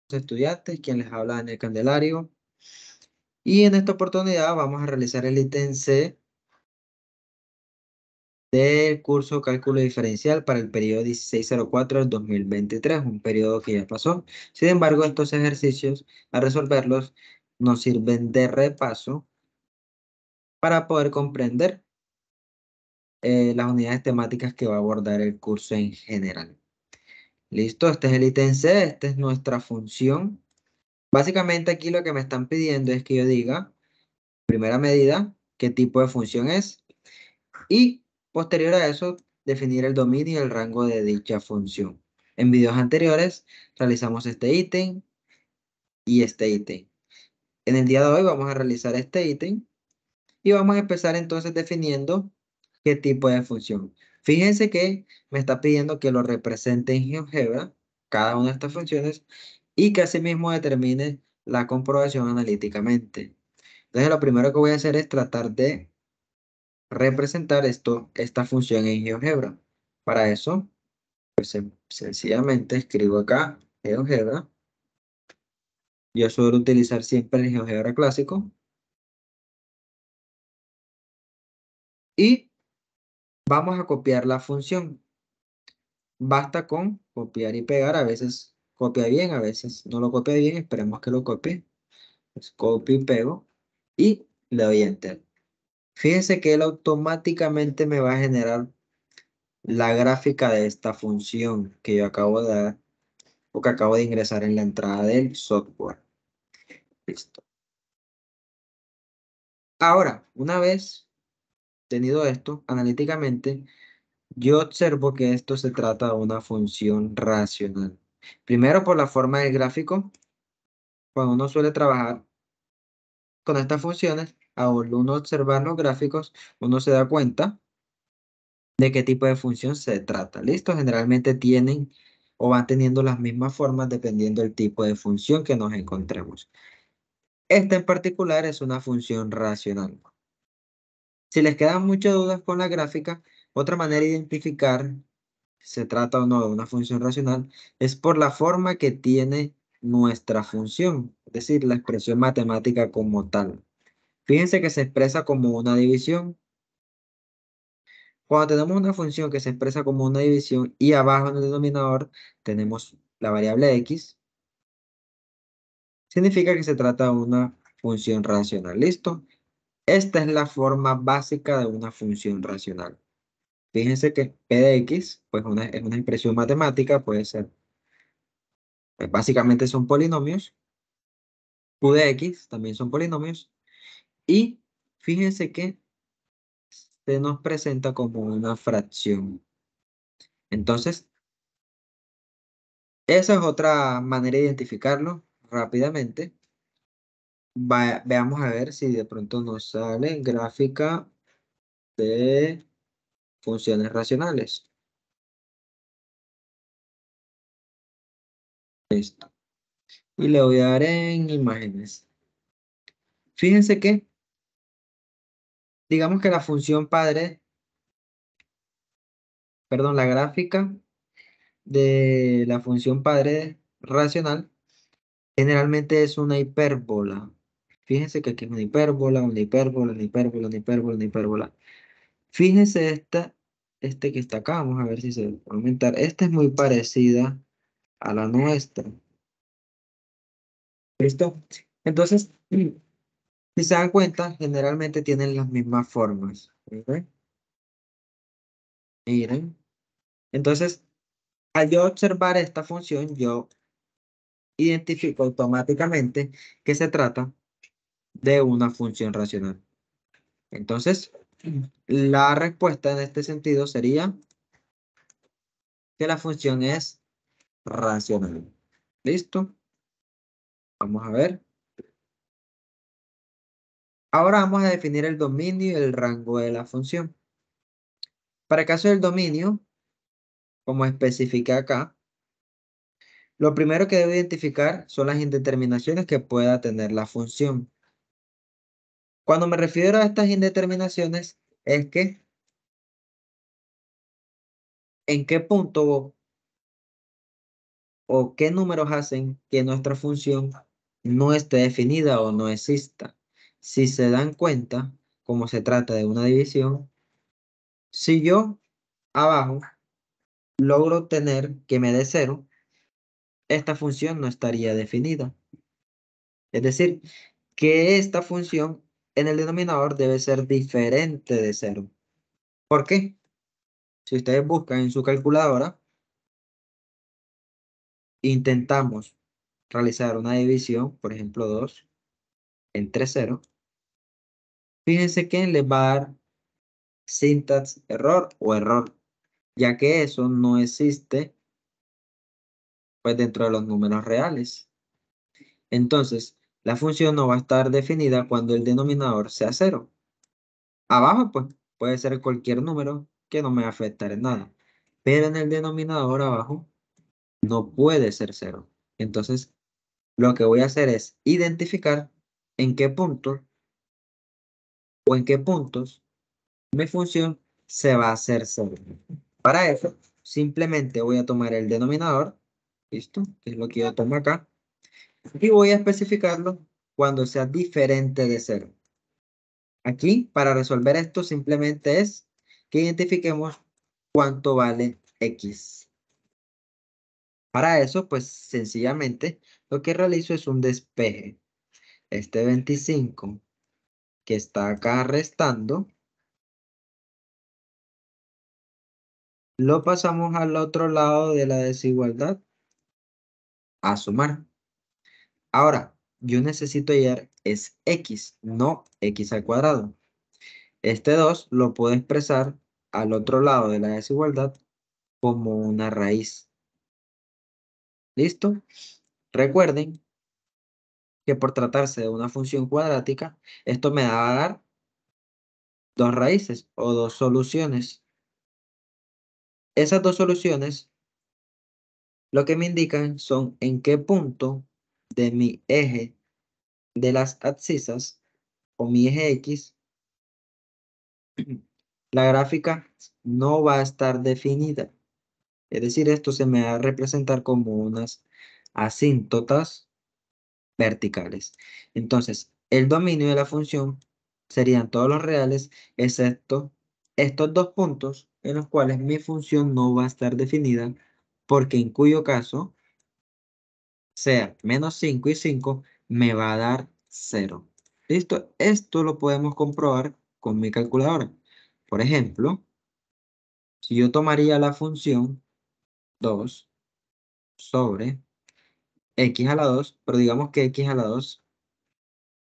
Estudiantes, quien les habla en el Candelario. Y en esta oportunidad vamos a realizar el ítem C del curso Cálculo Diferencial para el periodo 1604 del 2023, un periodo que ya pasó. Sin embargo, estos ejercicios, al resolverlos, nos sirven de repaso para poder comprender las unidades temáticas que va a abordar el curso en general. Listo, este es el ítem C, esta es nuestra función. Básicamente aquí lo que me están pidiendo es que yo diga, primera medida, qué tipo de función es y posterior a eso definir el dominio y el rango de dicha función. En videos anteriores realizamos este ítem y este ítem. En el día de hoy vamos a realizar este ítem y vamos a empezar entonces definiendo qué tipo de función. Fíjense que me está pidiendo que lo represente en GeoGebra, cada una de estas funciones, y que asimismo determine la comprobación analíticamente. Entonces lo primero que voy a hacer es tratar de representar esta función en GeoGebra. Para eso, sencillamente escribo acá GeoGebra. Yo suelo utilizar siempre el GeoGebra clásico y vamos a copiar la función. Basta con copiar y pegar. A veces copia bien, a veces no lo copia bien. Esperemos que lo copie. Pues copio y pego y le doy enter. Fíjense que él automáticamente me va a generar la gráfica de esta función que yo acabo de dar o que acabo de ingresar en la entrada del software. Listo. Ahora, una vez tenido esto, analíticamente, yo observo que esto se trata de una función racional. Primero, por la forma del gráfico, cuando uno suele trabajar con estas funciones, al uno observar los gráficos, uno se da cuenta de qué tipo de función se trata. ¿Listo? Generalmente tienen o van teniendo las mismas formas dependiendo del tipo de función que nos encontremos. Esta en particular es una función racional. Si les quedan muchas dudas con la gráfica, otra manera de identificar si se trata o no de una función racional es por la forma que tiene nuestra función, es decir, la expresión matemática como tal. Fíjense que se expresa como una división. Cuando tenemos una función que se expresa como una división y abajo en el denominador tenemos la variable x, significa que se trata de una función racional. ¿Listo? Esta es la forma básica de una función racional. Fíjense que p de x, pues es una expresión matemática, puede ser, básicamente son polinomios. Q de x también son polinomios. Y fíjense que se nos presenta como una fracción. Entonces, esa es otra manera de identificarlo rápidamente. Veamos a ver si de pronto nos sale gráfica de funciones racionales. Listo. Y le voy a dar en imágenes. Fíjense que, digamos que la función padre, perdón, la gráfica de la función padre racional generalmente es una hipérbola. Fíjense que aquí es una hipérbola, una hipérbola, una hipérbola, una hipérbola, una hipérbola. Fíjense este que está acá, vamos a ver si se puede aumentar. Esta es muy parecida a la nuestra. ¿Listo? Entonces, si se dan cuenta, generalmente tienen las mismas formas. ¿Ok? Miren. Entonces, al yo observar esta función, yo identifico automáticamente que se trata de una función racional. Entonces, la respuesta en este sentido sería que la función es racional. ¿Listo? Vamos a ver. Ahora vamos a definir el dominio y el rango de la función. Para el caso del dominio, como especifica acá, lo primero que debo identificar son las indeterminaciones que pueda tener la función. Cuando me refiero a estas indeterminaciones, es que en qué punto o qué números hacen que nuestra función no esté definida o no exista. Si se dan cuenta, como se trata de una división, si yo abajo logro tener que me dé cero, esta función no estaría definida. Es decir, que esta función en el denominador debe ser diferente de cero. ¿Por qué? Si ustedes buscan en su calculadora, intentamos realizar una división, por ejemplo 2 entre cero. Fíjense que les va a dar syntax error o error, ya que eso no existe pues dentro de los números reales. Entonces, la función no va a estar definida cuando el denominador sea cero. Abajo pues puede ser cualquier número que no me va a afectar en nada, pero en el denominador abajo no puede ser cero. Entonces, lo que voy a hacer es identificar en qué punto o en qué puntos mi función se va a hacer cero. Para eso, simplemente voy a tomar el denominador, ¿listo? Que es lo que yo tomo acá, y voy a especificarlo cuando sea diferente de cero. Aquí, para resolver esto, simplemente es que identifiquemos cuánto vale x. Para eso, pues sencillamente, lo que realizo es un despeje. Este 25 que está acá restando, lo pasamos al otro lado de la desigualdad a sumar. Ahora, yo necesito hallar es x, no x al cuadrado. Este 2 lo puedo expresar al otro lado de la desigualdad como una raíz. ¿Listo? Recuerden que por tratarse de una función cuadrática, esto me va a dar dos raíces o dos soluciones. Esas dos soluciones lo que me indican son en qué punto de mi eje de las abscisas o mi eje X, la gráfica no va a estar definida. Es decir, esto se me va a representar como unas asíntotas verticales. Entonces, el dominio de la función serían todos los reales, excepto estos dos puntos en los cuales mi función no va a estar definida, porque en cuyo caso sea menos 5 y 5 me va a dar cero. ¿Listo? Esto lo podemos comprobar con mi calculadora. Por ejemplo, si yo tomaría la función 2 sobre x a la 2, pero digamos que x a la 2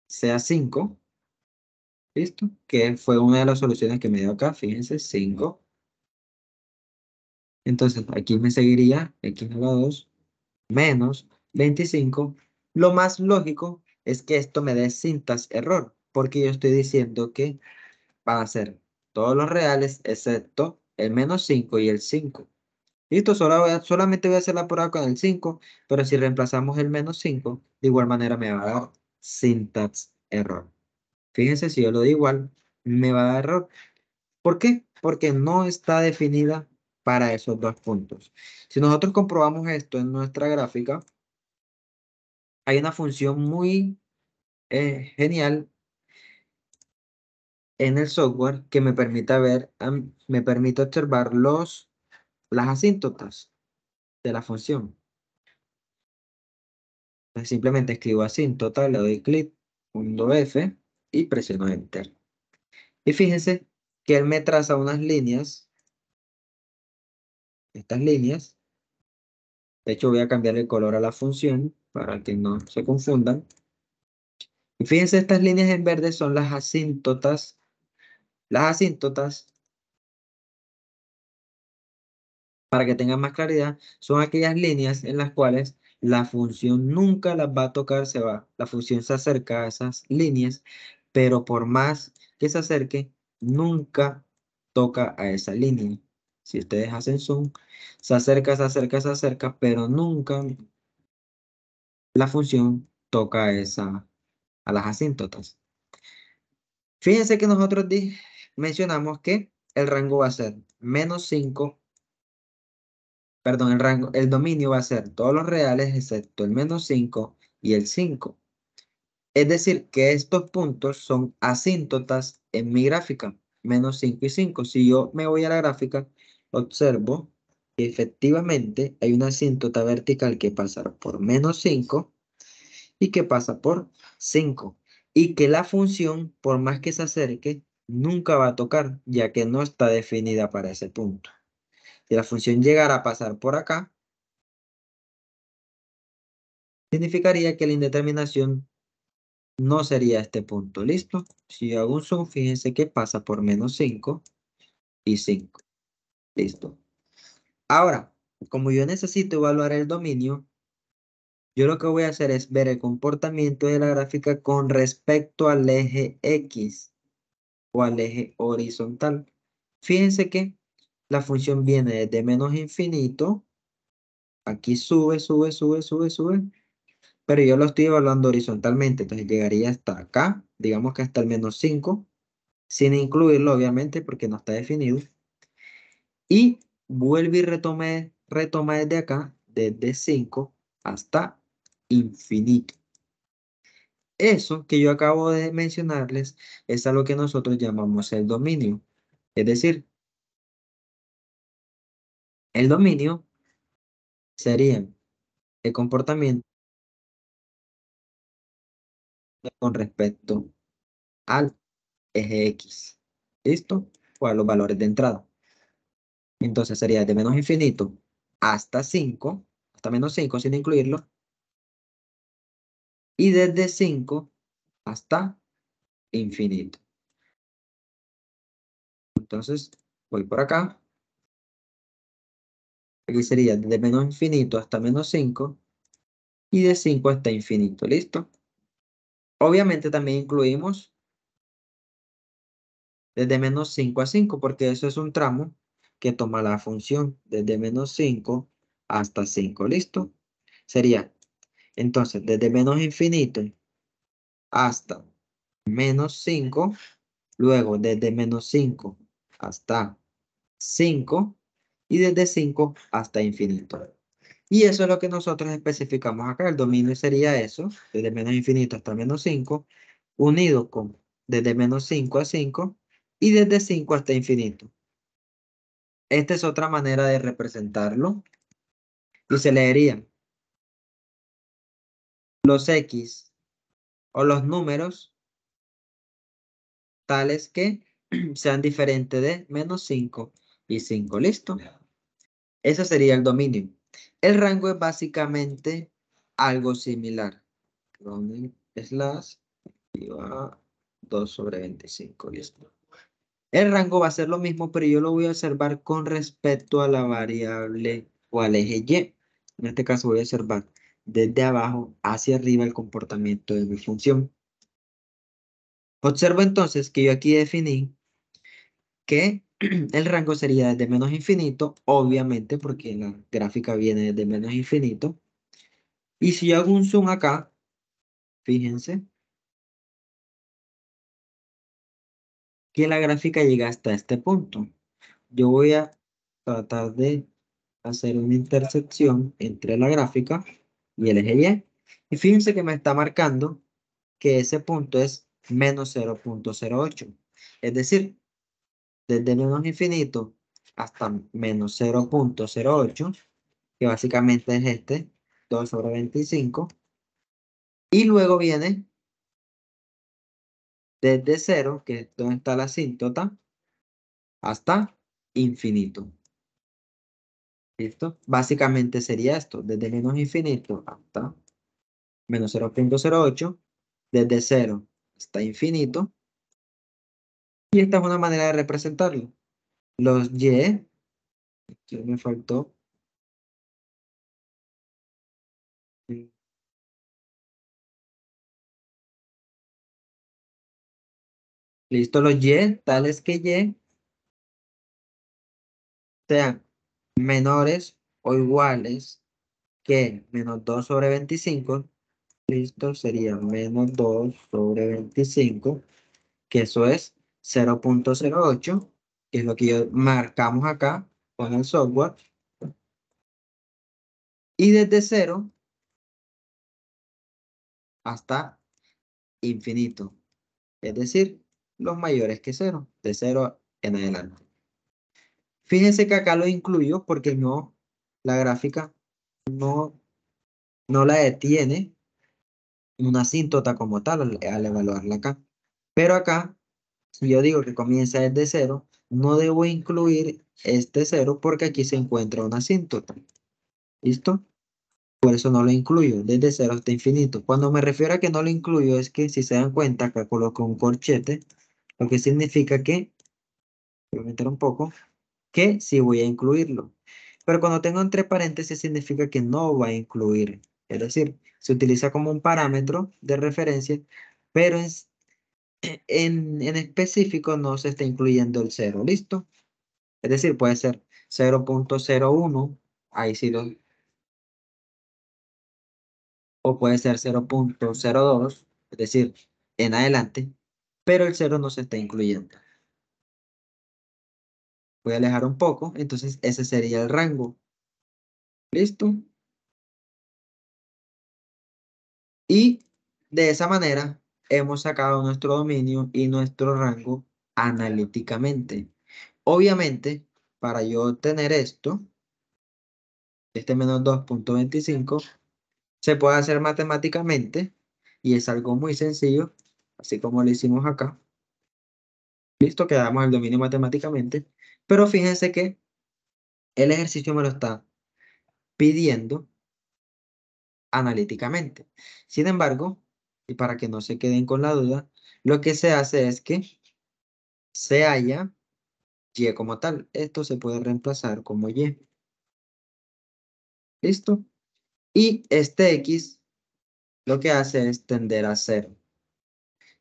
sea 5, ¿listo? Que fue una de las soluciones que me dio acá, fíjense, 5. Entonces, aquí me seguiría x a la 2 menos 25. Lo más lógico es que esto me dé sintax error, porque yo estoy diciendo que van a ser todos los reales excepto el menos 5 y el 5. Listo, solamente voy a hacer la prueba con el 5, pero si reemplazamos el menos 5, de igual manera me va a dar syntax error. Fíjense, si yo lo digo igual, me va a dar error. ¿Por qué? Porque no está definida para esos dos puntos. Si nosotros comprobamos esto en nuestra gráfica, hay una función muy genial en el software que me permite ver, me permite observar las asíntotas de la función. Entonces, simplemente escribo asíntota, le doy clic, punto F y presiono Enter. Y fíjense que él me traza unas líneas, estas líneas. De hecho, voy a cambiar el color a la función para que no se confundan. Y fíjense, estas líneas en verde son las asíntotas. Las asíntotas, para que tengan más claridad, son aquellas líneas en las cuales la función nunca las va a tocar, la función se acerca a esas líneas, pero por más que se acerque, nunca toca a esa línea. Si ustedes hacen zoom, se acerca, se acerca, se acerca, pero nunca la función toca a las asíntotas. Fíjense que nosotros mencionamos que el rango va a ser menos 5 perdón, el dominio va a ser todos los reales excepto el -5 y el 5. Es decir, que estos puntos son asíntotas en mi gráfica, -5 y 5. Si yo me voy a la gráfica, observo que efectivamente hay una asíntota vertical que pasa por -5 y que pasa por 5. Y que la función, por más que se acerque, nunca va a tocar, ya que no está definida para ese punto. Si la función llegara a pasar por acá, significaría que la indeterminación no sería este punto. ¿Listo? Si yo hago un zoom, fíjense que pasa por -5 y 5. Listo. Ahora, como yo necesito evaluar el dominio, yo lo que voy a hacer es ver el comportamiento de la gráfica con respecto al eje X o al eje horizontal. Fíjense que la función viene desde menos infinito. Aquí sube, sube, sube, sube, sube. Pero yo lo estoy evaluando horizontalmente. Entonces llegaría hasta acá. Digamos que hasta el -5. Sin incluirlo, obviamente, porque no está definido. Y vuelve y retoma desde acá, desde 5 hasta infinito. Eso que yo acabo de mencionarles es a lo que nosotros llamamos el dominio. Es decir, el dominio sería el comportamiento con respecto al eje X. ¿Listo? O a los valores de entrada. Entonces sería de menos infinito hasta 5, hasta -5 sin incluirlo, y desde 5 hasta infinito. Entonces voy por acá. Aquí sería de menos infinito hasta -5 y de 5 hasta infinito. ¿Listo? Obviamente también incluimos desde -5 a 5 porque eso es un tramo que toma la función desde -5 hasta 5. ¿Listo? Sería entonces desde menos infinito hasta -5, luego desde -5 hasta 5 y desde 5 hasta infinito. Y eso es lo que nosotros especificamos acá. El dominio sería eso, desde menos infinito hasta -5, unido con desde -5 a 5 y desde 5 hasta infinito. Esta es otra manera de representarlo y se leerían los X o los números tales que sean diferentes de -5 y 5. ¿Listo? Eso sería el dominio. El rango es básicamente algo similar. Running slash y va 2/25. Listo. El rango va a ser lo mismo, pero yo lo voy a observar con respecto a la variable o al eje Y. En este caso voy a observar desde abajo hacia arriba el comportamiento de mi función. Observo entonces que yo aquí definí que el rango sería desde menos infinito, obviamente, porque la gráfica viene desde menos infinito. Y si yo hago un zoom acá, fíjense que la gráfica llega hasta este punto. Yo voy a tratar de hacer una intersección entre la gráfica y el eje Y. Y fíjense que me está marcando que ese punto es -0.08. Es decir, desde menos infinito hasta -0.08, que básicamente es este, 2/25. Y luego viene desde 0, que es donde está la asíntota, hasta infinito. ¿Listo? Básicamente sería esto, desde menos infinito hasta -0.08, desde 0 hasta infinito. Y esta es una manera de representarlo. Los Y, que me faltó. Listo, los Y, tales que Y sean menores o iguales que -2/25. Listo, sería -2/25, que eso es 0.08, que es lo que marcamos acá con el software. Y desde 0 hasta infinito. Es decir, los mayores que 0, de 0 en adelante. Fíjense que acá lo incluyo porque no, la gráfica no, no la detiene una asíntota como tal al evaluarla acá. Pero acá, si yo digo que comienza desde 0, no debo incluir este 0 porque aquí se encuentra una asíntota. ¿Listo? Por eso no lo incluyo, desde 0 hasta infinito. Cuando me refiero a que no lo incluyo es que si se dan cuenta, acá coloco un corchete, lo que significa que, voy a meter un poco, que sí voy a incluirlo. Pero cuando tengo entre paréntesis significa que no va a incluir. Es decir, se utiliza como un parámetro de referencia, pero en específico no se está incluyendo el 0. ¿Listo? Es decir, puede ser 0.01, ahí sí lo, o puede ser 0.02, es decir, en adelante, pero el 0 no se está incluyendo. Voy a alejar un poco, entonces ese sería el rango. ¿Listo? Y de esa manera hemos sacado nuestro dominio y nuestro rango analíticamente. Obviamente, para yo obtener esto, este menos 2.25, se puede hacer matemáticamente y es algo muy sencillo, así como lo hicimos acá. Listo, quedamos el dominio matemáticamente, pero fíjense que el ejercicio me lo está pidiendo analíticamente. Sin embargo, y para que no se queden con la duda, lo que se hace es que se halla y como tal. Esto se puede reemplazar como y. ¿Listo? Y este x lo que hace es tender a 0.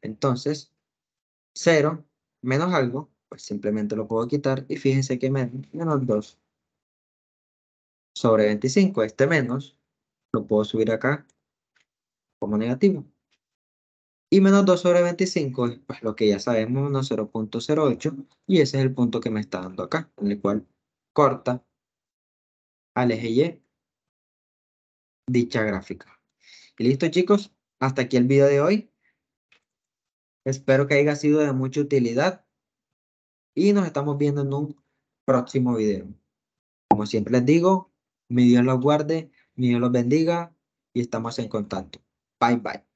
Entonces, 0 menos algo, pues simplemente lo puedo quitar y fíjense que menos 2 sobre 25. Este menos lo puedo subir acá como negativo. Y menos 2 sobre 25 es pues, lo que ya sabemos, unos 0.08. Y ese es el punto que me está dando acá, en el cual corta al eje Y dicha gráfica. Y listo, chicos, hasta aquí el video de hoy. Espero que haya sido de mucha utilidad y nos estamos viendo en un próximo video. Como siempre les digo, mi Dios los guarde, mi Dios los bendiga y estamos en contacto. Bye bye.